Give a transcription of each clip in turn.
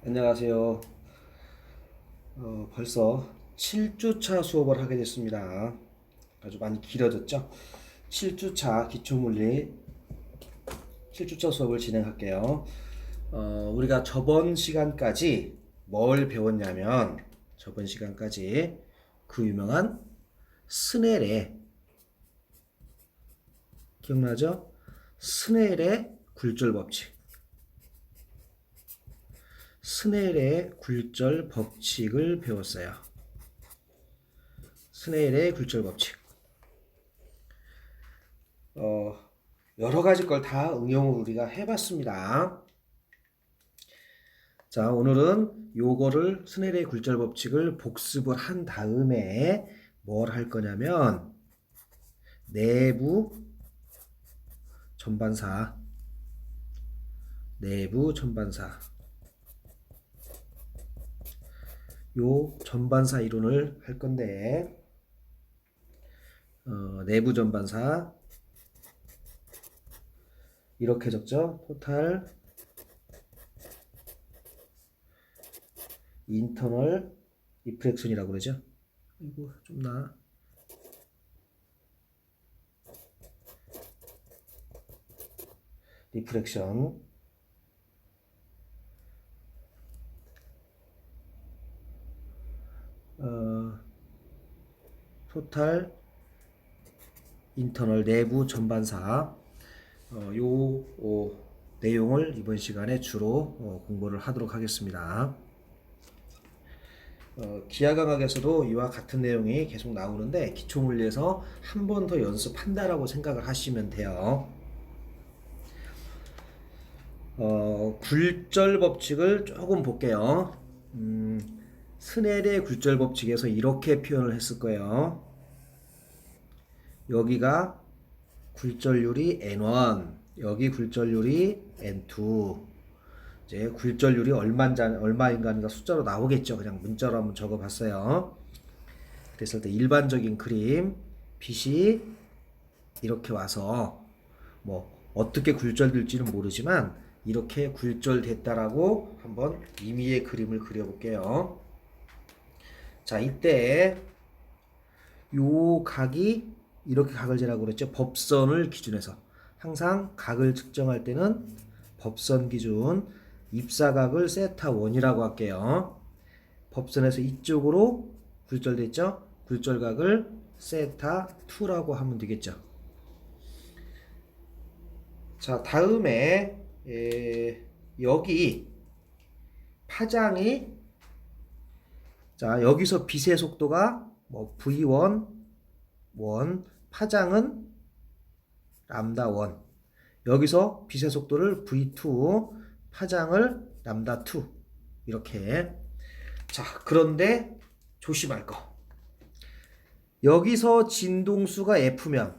안녕하세요. 벌써 7주차 수업을 하게 됐습니다. 아주 많이 길어졌죠? 7주차 기초물리 7주차 수업을 진행할게요. 우리가 저번 시간까지 뭘 배웠냐면, 저번 시간까지 그 유명한 스넬의, 기억나죠? 스넬의 굴절 법칙. 스넬의 굴절 법칙을 배웠어요. 스넬의 굴절 법칙. 여러 가지 걸 다 응용을 우리가 해봤습니다. 자, 오늘은 요거를 스넬의 굴절 법칙을 복습을 한 다음에 뭘 할 거냐면, 내부 전반사, 요 전반사 이론을 할 건데, 내부 전반사 이렇게 적죠. 토탈 인터널 리프렉션이라고 그러죠. 이거 좀 나. 리프렉션. 토탈 인터널 내부 전반사. 내용을 이번 시간에 주로 공부를 하도록 하겠습니다. 기하강학에서도 이와 같은 내용이 계속 나오는데, 기초물리에서 한 번 더 연습한다라고 생각을 하시면 돼요. 굴절 법칙을 조금 볼게요. 스넬의 굴절 법칙에서 이렇게 표현을 했을 거예요. 여기가 굴절률이 N1, 여기 굴절률이 N2. 이제 굴절률이 얼마인가 숫자로 나오겠죠. 그냥 문자로 한번 적어봤어요. 그랬을 때 일반적인 그림, 빛이 이렇게 와서 뭐 어떻게 굴절될지는 모르지만 이렇게 굴절됐다라고 한번 임의의 그림을 그려볼게요. 자, 이때 요 각이 이렇게 각을 재라고 그랬죠. 법선을 기준해서 항상 각을 측정할 때는 법선 기준 입사각을 세타 1이라고 할게요. 법선에서 이쪽으로 굴절됐죠. 굴절각을 세타 2라고 하면 되겠죠. 자, 다음에 여기 파장이, 자, 여기서 빛의 속도가 뭐 V1 파장은 람다 1. 여기서 빛의 속도를 V2, 파장을 람다 2. 이렇게. 자, 그런데 조심할 거. 여기서 진동수가 F면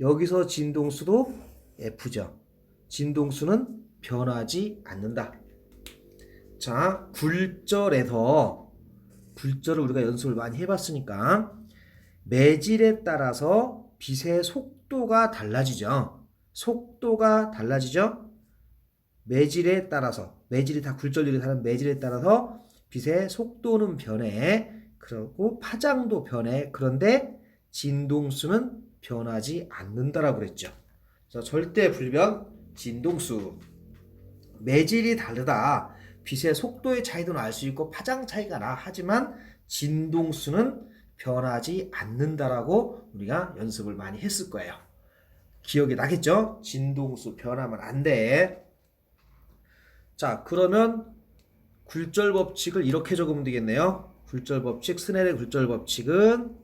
여기서 진동수도 F죠. 진동수는 변하지 않는다. 자, 굴절을 우리가 연습을 많이 해봤으니까 매질에 따라서 빛의 속도가 달라지죠. 매질에 따라서, 매질이 다 굴절률이 다른 매질에 따라서 빛의 속도는 변해. 그리고 파장도 변해. 그런데 진동수는 변하지 않는다라고 그랬죠. 자, 절대 불변 진동수. 매질이 다르다. 빛의 속도의 차이도 날 수 있고 파장 차이가 나. 하지만 진동수는 변하지 않는다라고 우리가 연습을 많이 했을 거예요. 기억이 나겠죠? 진동수 변하면 안 돼. 자, 그러면 굴절 법칙을 이렇게 적으면 되겠네요. 굴절 법칙, 스넬의 굴절 법칙은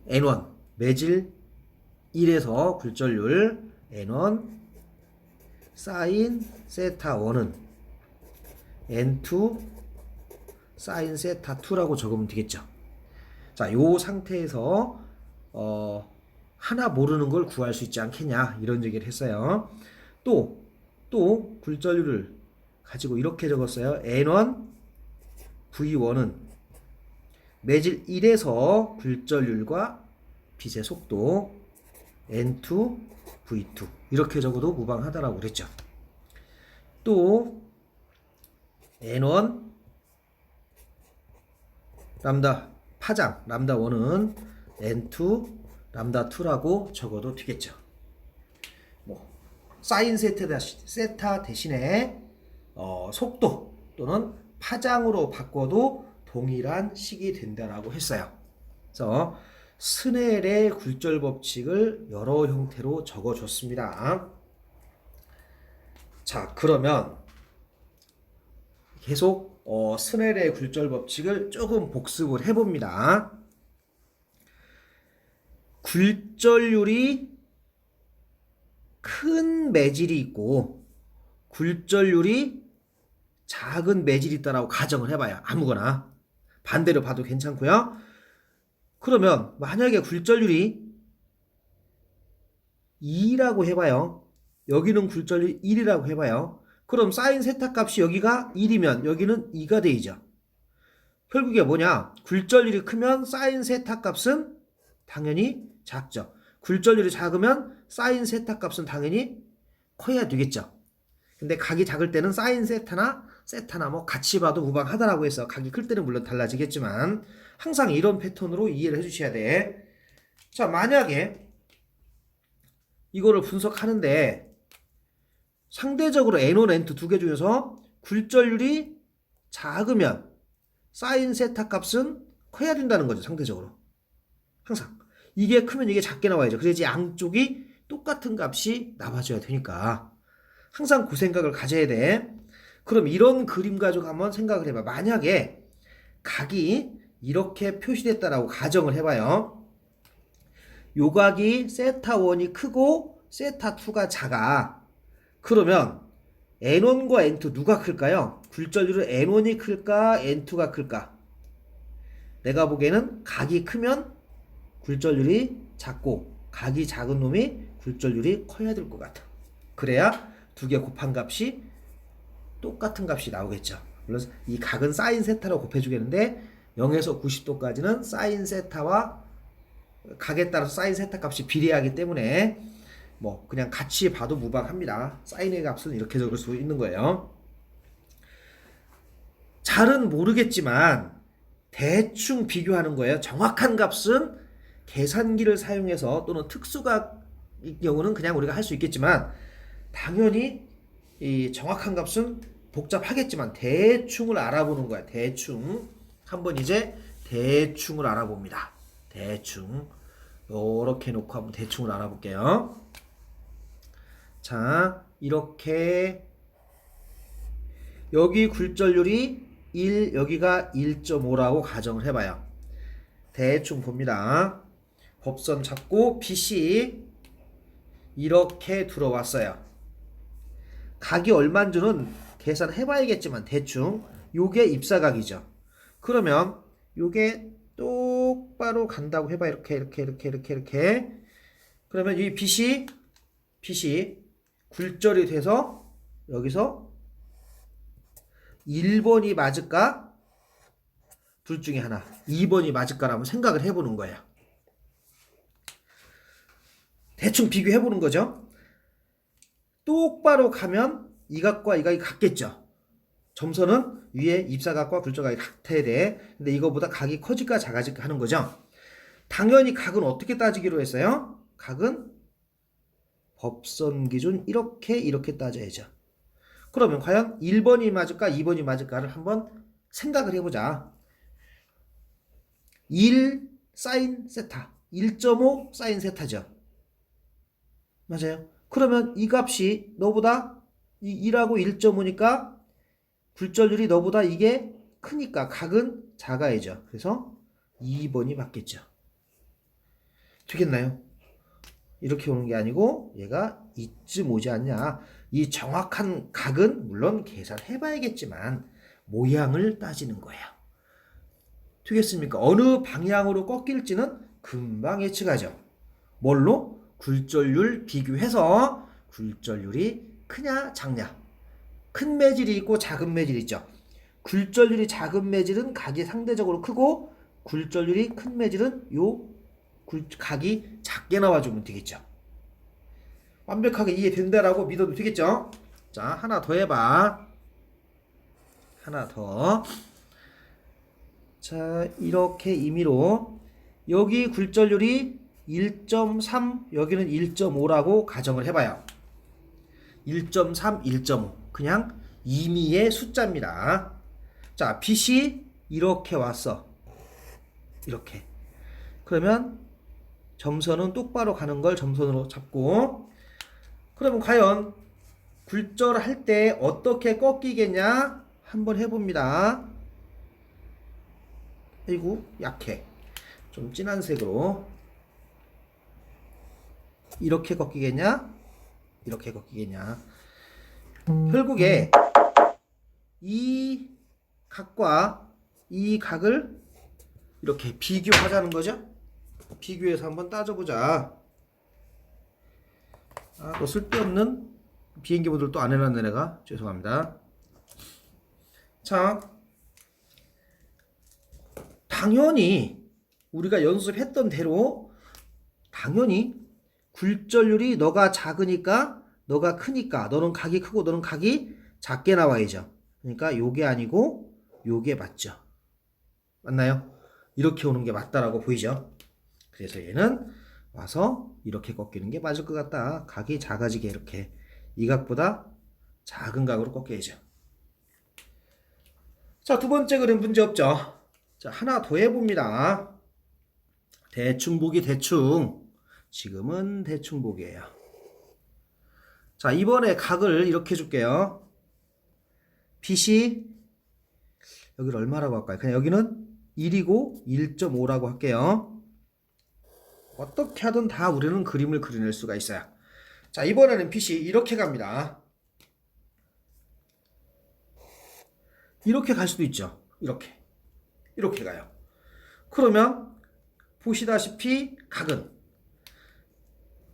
N1, 매질 1에서 굴절률 N1 사인 세타 1은 N2 사인 세타 2라고 적으면 되겠죠. 자, 요 상태에서 하나 모르는 걸 구할 수 있지 않겠냐, 이런 얘기를 했어요. 또 굴절률을 가지고 이렇게 적었어요. N1 V1은 매질 1에서 굴절률과 빛의 속도 N2 V2 이렇게 적어도 무방하다라고 그랬죠. 또 N1 람다 파장 람다 1은 N2 람다 2라고 적어도 되겠죠. 뭐 사인 세타 대신에 속도 또는 파장으로 바꿔도 동일한 식이 된다라고 했어요. 그래서 스넬의 굴절 법칙을 여러 형태로 적어줬습니다. 자, 그러면 계속 스넬의 굴절 법칙을 조금 복습을 해봅니다. 굴절률이 큰 매질이 있고 굴절률이 작은 매질이 있다라고 가정을 해봐요. 아무거나 반대로 봐도 괜찮고요. 그러면 만약에 굴절률이 2라고 해봐요. 여기는 굴절률이 1이라고 해봐요. 그럼 사인 세타 값이 여기가 1이면 여기는 2가 되죠. 결국에 뭐냐? 굴절률이 크면 사인 세타 값은 당연히 작죠. 굴절률이 작으면 사인 세타 값은 당연히 커야 되겠죠. 근데 각이 작을 때는 사인 세타나 뭐 같이 봐도 무방하다라고 해서 각이 클 때는 물론 달라지겠지만 항상 이런 패턴으로 이해를 해주셔야 돼. 자, 만약에 이거를 분석하는데 상대적으로 N1, N2 두 개 중에서 굴절률이 작으면 사인 세타 값은 커야 된다는 거죠. 상대적으로. 항상. 이게 크면 이게 작게 나와야죠. 그래야지 양쪽이 똑같은 값이 나와줘야 되니까. 항상 그 생각을 가져야 돼. 그럼 이런 그림 가지고 한번 생각을 해봐. 만약에 각이 이렇게 표시됐다라고 가정을 해봐요. 요 각이 세타 1이 크고 세타 2가 작아. 그러면 N1과 N2 누가 클까요? 굴절률은 N1이 클까? N2가 클까? 내가 보기에는 각이 크면 굴절률이 작고 각이 작은 놈이 굴절률이 커야 될 것 같아. 그래야 두 개 곱한 값이 똑같은 값이 나오겠죠. 물론 이 각은 사인 세타로 곱해주겠는데 0에서 90도까지는 사인 세타와 각에 따라서 사인 세타 값이 비례하기 때문에 뭐 그냥 같이 봐도 무방합니다. 사인의 값은 이렇게 적을 수 있는 거예요. 잘은 모르겠지만 대충 비교하는 거예요. 정확한 값은 계산기를 사용해서 또는 특수각의 경우는 그냥 우리가 할 수 있겠지만 당연히 이 정확한 값은 복잡하겠지만 대충을 알아보는 거야. 대충 한번 이제 대충을 알아봅니다. 대충 이렇게 놓고 한번 대충을 알아볼게요. 자, 이렇게 여기 굴절률이 1, 여기가 1.5라고 가정을 해봐요. 대충 봅니다. 법선 잡고 BC 이렇게 들어왔어요. 각이 얼마인지는 계산해봐야겠지만 대충 요게 입사각이죠. 그러면 요게 똑바로 간다고 해봐. 이렇게 그러면 이 BC 굴절이 돼서 여기서 1번이 맞을까? 둘 중에 하나 2번이 맞을까라고 생각을 해보는 거예요. 대충 비교해보는 거죠. 똑바로 가면 이 각과 이 각이 같겠죠. 점선은 위에 입사각과 굴절각이 같아야 돼. 근데 이거보다 각이 커질까 작아질까 하는 거죠. 당연히 각은 어떻게 따지기로 했어요? 각은 법선 기준 이렇게 따져야죠. 그러면 과연 1번이 맞을까 2번이 맞을까를 한번 생각을 해보자. 1 사인 세타 1.5 사인 세타죠. 맞아요. 그러면 이 값이 너보다 1하고 1.5니까 굴절률이 너보다 이게 크니까 각은 작아야죠. 그래서 2번이 맞겠죠. 되겠나요? 이렇게 오는 게 아니고 얘가 이쯤 오지 않냐. 이 정확한 각은 물론 계산해 봐야겠지만 모양을 따지는 거예요. 되겠습니까? 어느 방향으로 꺾일지는 금방 예측하죠. 뭘로? 굴절률 비교해서 굴절률이 크냐 작냐. 큰 매질이 있고 작은 매질이 있죠. 굴절률이 작은 매질은 각이 상대적으로 크고 굴절률이 큰 매질은 각이 작게 나와주면 되겠죠. 완벽하게 이해된다라고 믿어도 되겠죠. 자, 하나 더 해봐. 하나 더. 자, 이렇게 임의로 여기 굴절률이 1.3, 여기는 1.5라고 가정을 해봐요. 1.3, 1.5. 그냥 임의의 숫자입니다. 자, 빛이 이렇게 왔어. 이렇게. 그러면 점선은 똑바로 가는 걸 점선으로 잡고, 그러면 과연 굴절할 때 어떻게 꺾이겠냐? 한번 해봅니다. 아이고, 약해. 좀 진한 색으로. 이렇게 꺾이겠냐? 이렇게 꺾이겠냐? 결국에 이 각과 이 각을 이렇게 비교하자는 거죠. 비교해서 한번 따져보자. 아, 또 쓸데없는 비행기 모드를 또 안 해놨네 내가. 죄송합니다. 자, 당연히 우리가 연습했던 대로 당연히 굴절률이 너가 작으니까 너가 크니까 너는 각이 크고 너는 각이 작게 나와야죠. 그러니까 요게 아니고 요게 맞죠. 맞나요? 이렇게 오는 게 맞다라고 보이죠. 그래서 얘는 와서 이렇게 꺾이는 게 맞을 것 같다. 각이 작아지게 이렇게 이 각보다 작은 각으로 꺾여야죠. 자, 두 번째 그림 문제 없죠. 자, 하나 더 해봅니다. 대충 보기 대충. 지금은 대충 보기예요. 자, 이번에 각을 이렇게 줄게요. 빛이 여기를 얼마라고 할까요? 그냥 여기는 1이고 1.5라고 할게요. 어떻게 하든 다 우리는 그림을 그려낼 수가 있어요. 자, 이번에는 빛이 이렇게 갑니다. 이렇게 갈 수도 있죠. 이렇게 가요. 그러면 보시다시피 각은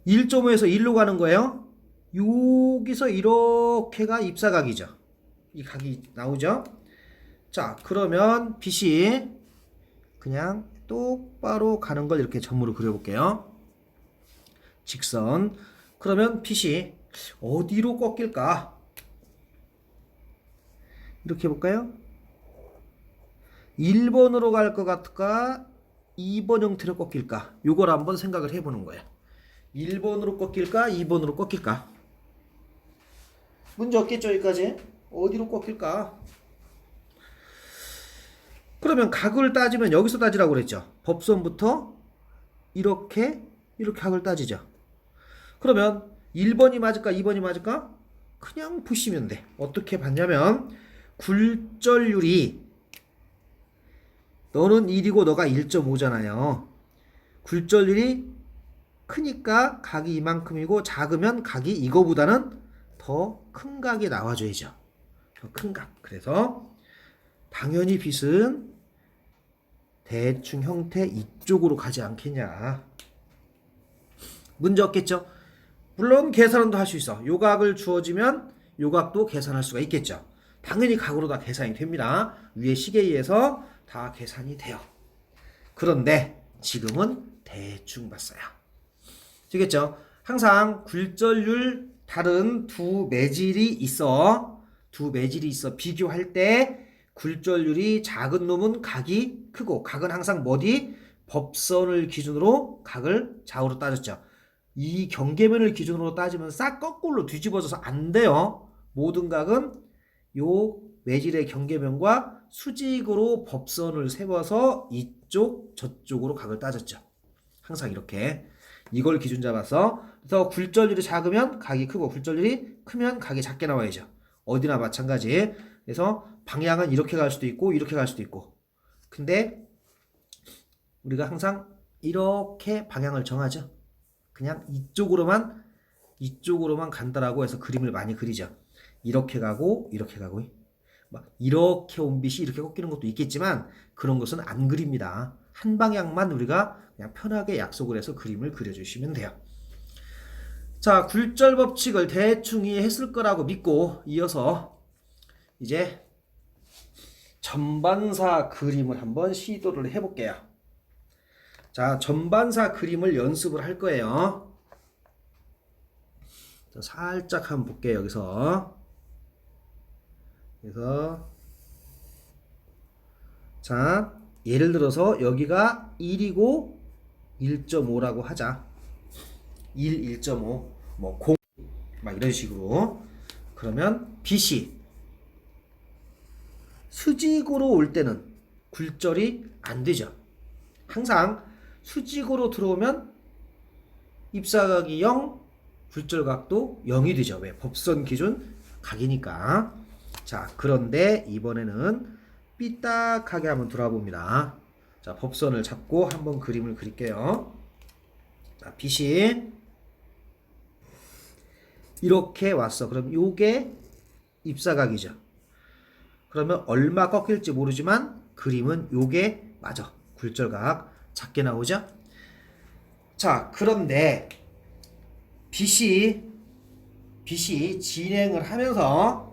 1.5에서 1로 가는 거예요. 여기서 이렇게가 입사각이죠. 이 각이 나오죠. 자, 그러면 빛이 그냥 똑바로 가는 걸 이렇게 점으로 그려볼게요. 직선. 그러면 빛이 어디로 꺾일까? 이렇게 해볼까요? 1번으로 갈 것 같을까? 2번 형태로 꺾일까? 요걸 한번 생각을 해보는 거예요. 1번으로 꺾일까? 2번으로 꺾일까? 문제 없겠죠, 여기까지? 어디로 꺾일까? 그러면 각을 따지면 여기서 따지라고 그랬죠. 법선부터 이렇게 각을 따지죠. 그러면 1번이 맞을까? 2번이 맞을까? 그냥 보시면 돼. 어떻게 봤냐면 굴절률이 너는 1이고 너가 1.5잖아요. 굴절률이 크니까 각이 이만큼이고 작으면 각이 이거보다는 더 큰 각이 나와줘야죠. 더 큰 각. 그래서 당연히 빛은 대충 형태 이쪽으로 가지 않겠냐. 문제 없겠죠? 물론 계산도 할 수 있어. 요 각을 주어지면 요 각도 계산할 수가 있겠죠. 당연히 각으로 다 계산이 됩니다. 위에 식에 의해서 다 계산이 돼요. 그런데 지금은 대충 봤어요. 되겠죠? 항상 굴절률 다른 두 매질이 있어. 비교할 때 굴절률이 작은 놈은 각이 크고 각은 항상 뭐디? 법선을 기준으로 각을 좌우로 따졌죠. 이 경계면을 기준으로 따지면 싹 거꾸로 뒤집어져서 안 돼요. 모든 각은 요 매질의 경계면과 수직으로 법선을 세워서 이쪽 저쪽으로 각을 따졌죠. 항상 이렇게 이걸 기준 잡아서 그래서 굴절률이 작으면 각이 크고 굴절률이 크면 각이 작게 나와야죠. 어디나 마찬가지. 그래서 방향은 이렇게 갈 수도 있고 이렇게 갈 수도 있고. 근데 우리가 항상 이렇게 방향을 정하죠. 그냥 이쪽으로만 간다라고 해서 그림을 많이 그리죠. 이렇게 가고 막 이렇게 온 빛이 이렇게 꺾이는 것도 있겠지만 그런 것은 안 그립니다. 한 방향만 우리가 그냥 편하게 약속을 해서 그림을 그려주시면 돼요. 자, 굴절 법칙을 대충 이해했을 거라고 믿고 이어서 이제 전반사 그림을 한번 시도를 해볼게요. 자, 전반사 그림을 연습을 할 거예요. 자, 살짝 한번 볼게요. 여기서 자, 예를 들어서 여기가 1이고 1.5라고 하자. 1, 1.5, 뭐 0, 막 이런 식으로. 그러면 BC 수직으로 올 때는 굴절이 안 되죠. 항상 수직으로 들어오면 입사각이 0, 굴절각도 0이 되죠. 왜? 법선 기준 각이니까. 자, 그런데 이번에는 삐딱하게 한번 돌아봅니다. 자, 법선을 잡고 한번 그림을 그릴게요. 자, 빛이 이렇게 왔어. 그럼 요게 입사각이죠. 그러면 얼마 꺾일지 모르지만 그림은 요게 맞아. 굴절각 작게 나오죠. 자, 그런데 빛이 진행하면서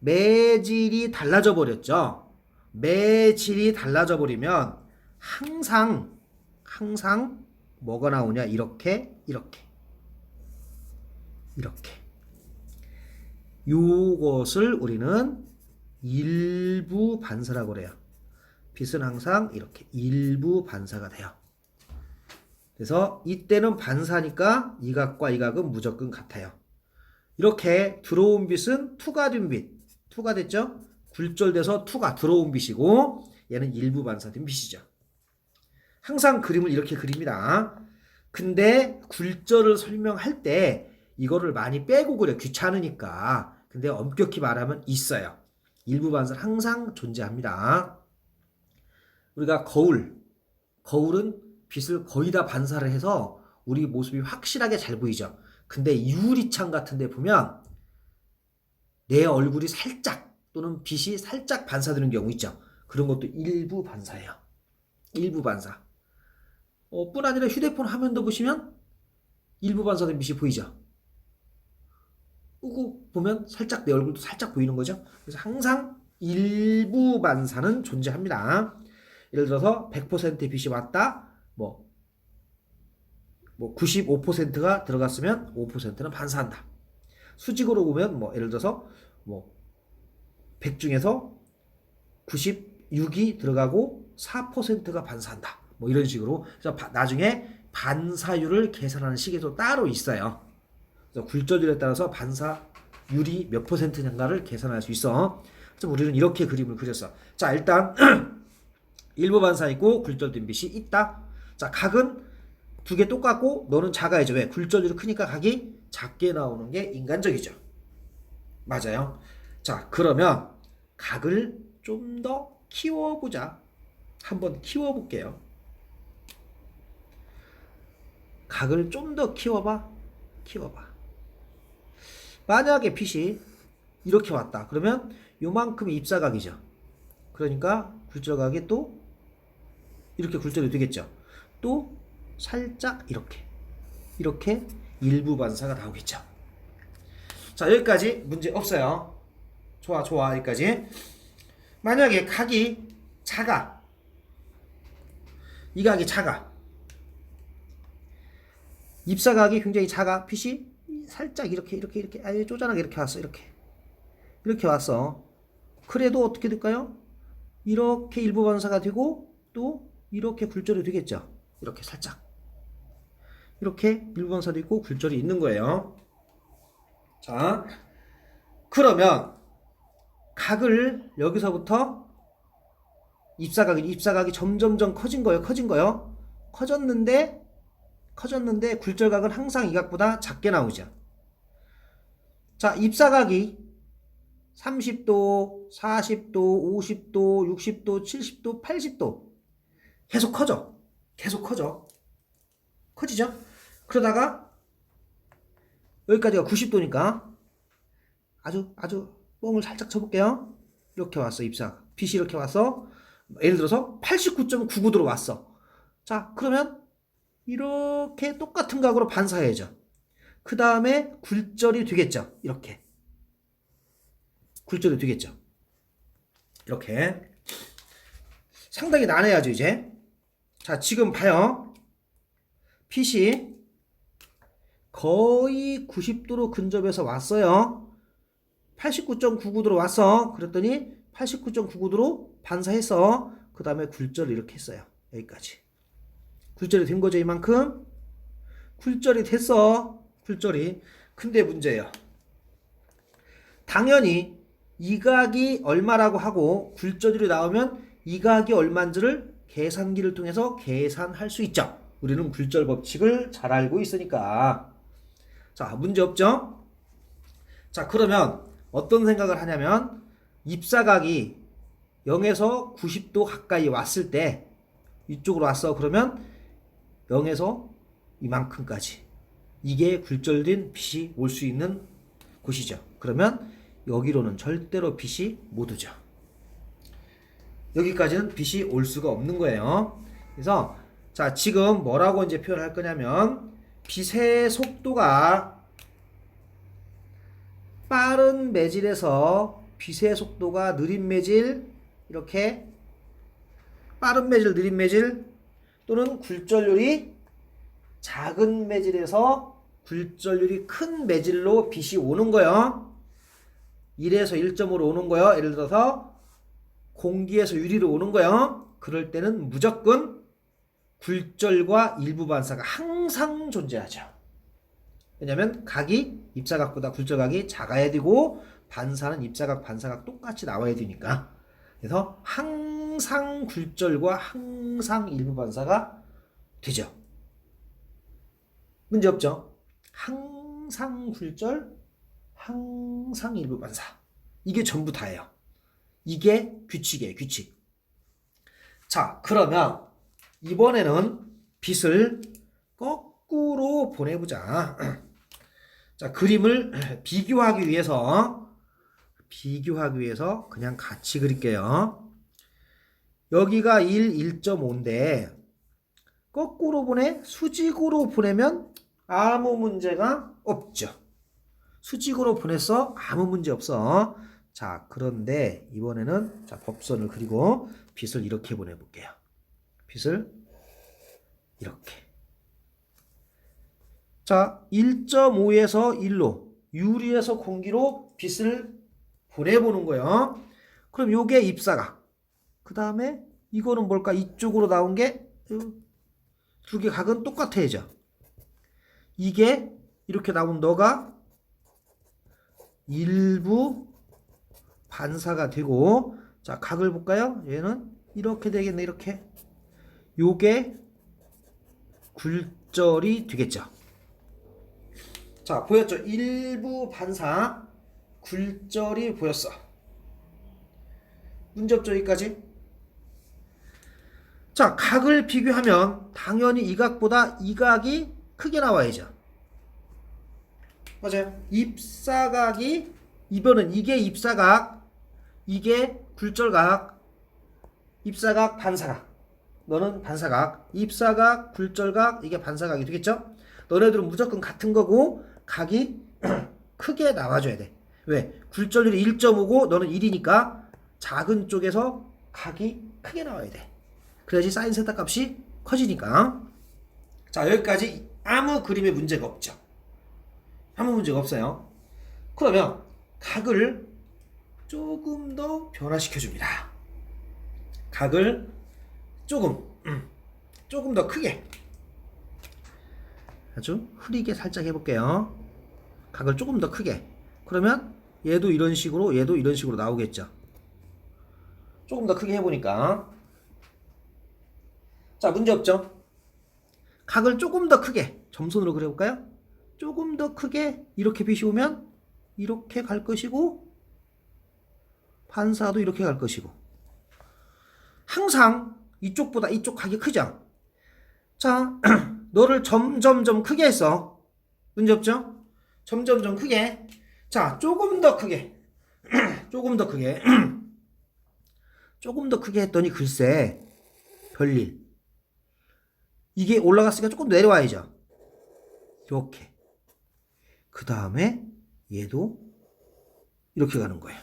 매질이 달라져 버렸죠. 매질이 달라져 버리면 항상 뭐가 나오냐? 이렇게 요것을 우리는 일부 반사라고 그래요. 빛은 항상 이렇게 일부 반사가 돼요. 그래서 이때는 반사니까 이 각과 이 각은 무조건 같아요. 이렇게 들어온 빛은 투가 된 빛. 투가 됐죠? 굴절돼서 투가 들어온 빛이고 얘는 일부 반사된 빛이죠. 항상 그림을 이렇게 그립니다. 근데 굴절을 설명할 때 이거를 많이 빼고 그래. 귀찮으니까. 근데 엄격히 말하면 있어요. 일부 반사는 항상 존재합니다. 우리가 거울은 빛을 거의 다 반사를 해서 우리 모습이 확실하게 잘 보이죠. 근데 유리창 같은 데 보면 내 얼굴이 살짝 또는 빛이 살짝 반사되는 경우 있죠. 그런 것도 일부 반사예요. 일부 반사. 뿐 아니라 휴대폰 화면도 보시면 일부 반사된 빛이 보이죠. 끄고 보면 살짝 내 얼굴도 살짝 보이는 거죠. 그래서 항상 일부 반사는 존재합니다. 예를 들어서 100%의 빛이 왔다. 뭐 95%가 들어갔으면 5%는 반사한다. 수직으로 보면 뭐 예를 들어서 뭐 100 중에서 96이 들어가고 4%가 반사한다. 뭐 이런 식으로. 그래서 나중에 반사율을 계산하는 식이 또 따로 있어요. 그래서 굴절율에 따라서 반사율이 몇 %인가를 계산할 수 있어. 그래서 우리는 이렇게 그림을 그렸어. 자, 일단 일부 반사 있고 굴절된 빛이 있다. 자, 각은 두 개 똑같고 너는 작아야죠. 왜? 굴절율이 크니까 각이 작게 나오는 게 인간적이죠. 맞아요. 자, 그러면 각을 좀 더 키워보자. 한번 키워볼게요. 각을 좀 더 키워봐. 만약에 빛이 이렇게 왔다. 그러면 요만큼이 입사각이죠. 그러니까 굴절각이 또 이렇게 굴절이 되겠죠. 또 살짝 이렇게 일부 반사가 나오겠죠. 자, 여기까지 문제 없어요. 좋아 여기까지. 만약에 각이 작아. 이 각이 작아. 입사각이 굉장히 작아. 빛이 살짝 이렇게 아예 쪼잔하게 이렇게 왔어. 이렇게 왔어. 그래도 어떻게 될까요? 이렇게 일부 반사가 되고 또 이렇게 굴절이 되겠죠. 이렇게 살짝. 이렇게 일부 반사도 있고 굴절이 있는 거예요. 자, 그러면 각을 여기서부터 입사각이 점점점 커진 거예요. 커졌는데 굴절각은 항상 이 각보다 작게 나오죠. 자, 입사각이 30도, 40도, 50도, 60도, 70도, 80도 계속 커져. 커지죠? 그러다가 여기까지가 90도니까 아주 뻥을 살짝 쳐볼게요. 이렇게 왔어. 입사각. 빛이 이렇게 왔어. 예를 들어서 89.99도로 왔어. 자, 그러면 이렇게 똑같은 각으로 반사해야죠. 그 다음에 굴절이 되겠죠. 이렇게 굴절이 되겠죠. 이렇게 상당히 난해하죠. 이제 자, 지금 봐요. 빛이 거의 90도로 근접해서 왔어요. 89.99도로 왔어. 그랬더니 89.99도로 반사해서 그 다음에 굴절을 이렇게 했어요. 여기까지. 굴절이 된 거죠, 이만큼. 굴절이 됐어. 굴절이. 근데 문제예요. 당연히 이 각이 얼마라고 하고 굴절이 나오면 이 각이 얼마인지를 계산기를 통해서 계산할 수 있죠. 우리는 굴절 법칙을 잘 알고 있으니까. 자, 문제 없죠? 자, 그러면 어떤 생각을 하냐면 입사각이 0에서 90도 가까이 왔을 때 이쪽으로 왔어. 그러면 0에서 이만큼까지. 이게 굴절된 빛이 올 수 있는 곳이죠. 그러면 여기로는 절대로 빛이 못 오죠. 여기까지는 빛이 올 수가 없는 거예요. 그래서 자, 지금 뭐라고 이제 표현할 거냐면 빛의 속도가 빠른 매질에서 빛의 속도가 느린 매질, 이렇게 빠른 매질, 느린 매질, 또는 굴절률이 작은 매질에서 굴절률이 큰 매질로 빛이 오는 거예요. 1에서 1.5로 오는 거예요. 예를 들어서 공기에서 유리로 오는 거예요. 그럴 때는 무조건 굴절과 일부 반사가 항상 존재하죠. 왜냐하면 각이 입사각보다 굴절각이 작아야 되고 반사는 입사각, 반사각 똑같이 나와야 되니까. 그래서 항상 굴절과 항상 일부 반사가 되죠. 문제 없죠? 항상 굴절, 항상 일부 반사. 이게 전부 다예요. 이게 규칙이에요, 규칙. 자, 그러면 이번에는 빛을 거꾸로 보내보자. 자, 그림을 비교하기 위해서 그냥 같이 그릴게요. 여기가 1.5인데 거꾸로 보내? 수직으로 보내면 아무 문제가 없죠. 수직으로 보냈어? 아무 문제 없어. 자, 그런데 이번에는 자, 법선을 그리고 빛을 이렇게 보내볼게요. 빛을 이렇게. 자, 1.5에서 1로 유리에서 공기로 빛을 보내보는 거예요. 그럼 요게 입사각. 그 다음에 이거는 뭘까? 이쪽으로 나온 게 두 개 각은 똑같아야죠. 이게 이렇게 나온 너가 일부 반사가 되고, 자, 각을 볼까요? 얘는 이렇게 되겠네. 이렇게. 요게 굴절이 되겠죠. 자, 보였죠? 일부 반사 굴절이 보였어. 문제 없죠? 여기까지? 자, 각을 비교하면 당연히 이 각보다 이 각이 크게 나와야죠. 맞아요. 입사각이, 이번엔 이게 입사각, 이게 굴절각, 입사각, 반사각. 너는 반사각, 입사각, 굴절각, 이게 반사각이 되겠죠? 너네들은 무조건 같은 거고 각이 크게 나와줘야 돼. 왜? 굴절률이 1.5고 너는 1이니까 작은 쪽에서 각이 크게 나와야 돼. 그래야지 사인 세타 값이 커지니까. 자, 여기까지 아무 그림에 문제가 없죠. 아무 문제가 없어요. 그러면 각을 조금 더 변화시켜줍니다. 각을 조금 더 크게, 아주 흐리게 살짝 해볼게요. 각을 조금 더 크게. 그러면 얘도 이런 식으로, 얘도 이런 식으로 나오겠죠. 조금 더 크게 해보니까. 자, 문제 없죠? 각을 조금 더 크게 점선으로 그려볼까요? 조금 더 크게 이렇게 빛이 오면 이렇게 갈 것이고, 반사도 이렇게 갈 것이고. 항상 이쪽보다 이쪽 각이 크죠? 자, 너를 점점점 크게 했어. 문제 없죠? 점점점 크게. 자, 조금 더 크게. 조금 더 크게. 조금 더 크게 했더니 글쎄, 별일. 이게 올라갔으니까 조금 내려와야죠. 이렇게. 그 다음에 얘도 이렇게 가는 거예요.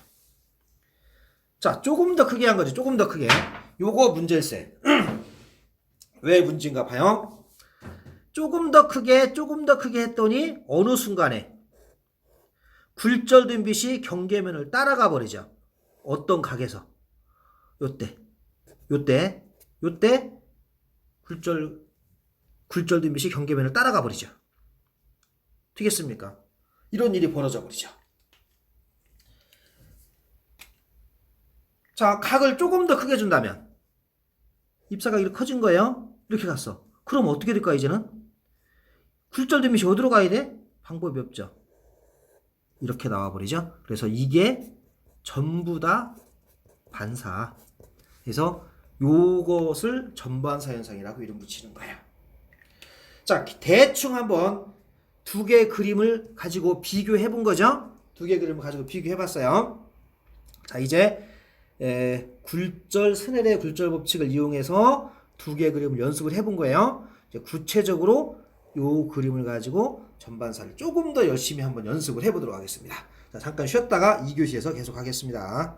자, 조금 더 크게 한 거지. 조금 더 크게. 요거 문제일세. 왜 문제인가 봐요. 조금 더 크게 했더니 어느 순간에 굴절된 빛이 경계면을 따라가 버리죠. 어떤 각에서 요때 굴절된 빛이 경계면을 따라가 버리죠. 되겠습니까? 이런 일이 벌어져 버리죠. 자, 각을 조금 더 크게 준다면 입사각이 이렇게 커진 거예요. 이렇게 갔어. 그럼 어떻게 될까 이제는? 굴절된 빛이 어디로 가야 돼? 방법이 없죠. 이렇게 나와버리죠. 그래서 이게 전부 다 반사. 그래서 요것을 전반사 현상이라고 이름 붙이는 거예요. 자, 대충 한번 두 개의 그림을 가지고 비교해 본 거죠. 두 개의 그림을 가지고 비교해 봤어요. 자, 이제 스넬의 굴절 법칙을 이용해서 두 개의 그림을 연습을 해본 거예요. 이제 구체적으로 요 그림을 가지고 전반사를 조금 더 열심히 한번 연습을 해보도록 하겠습니다. 자, 잠깐 쉬었다가 2교시에서 계속 하겠습니다.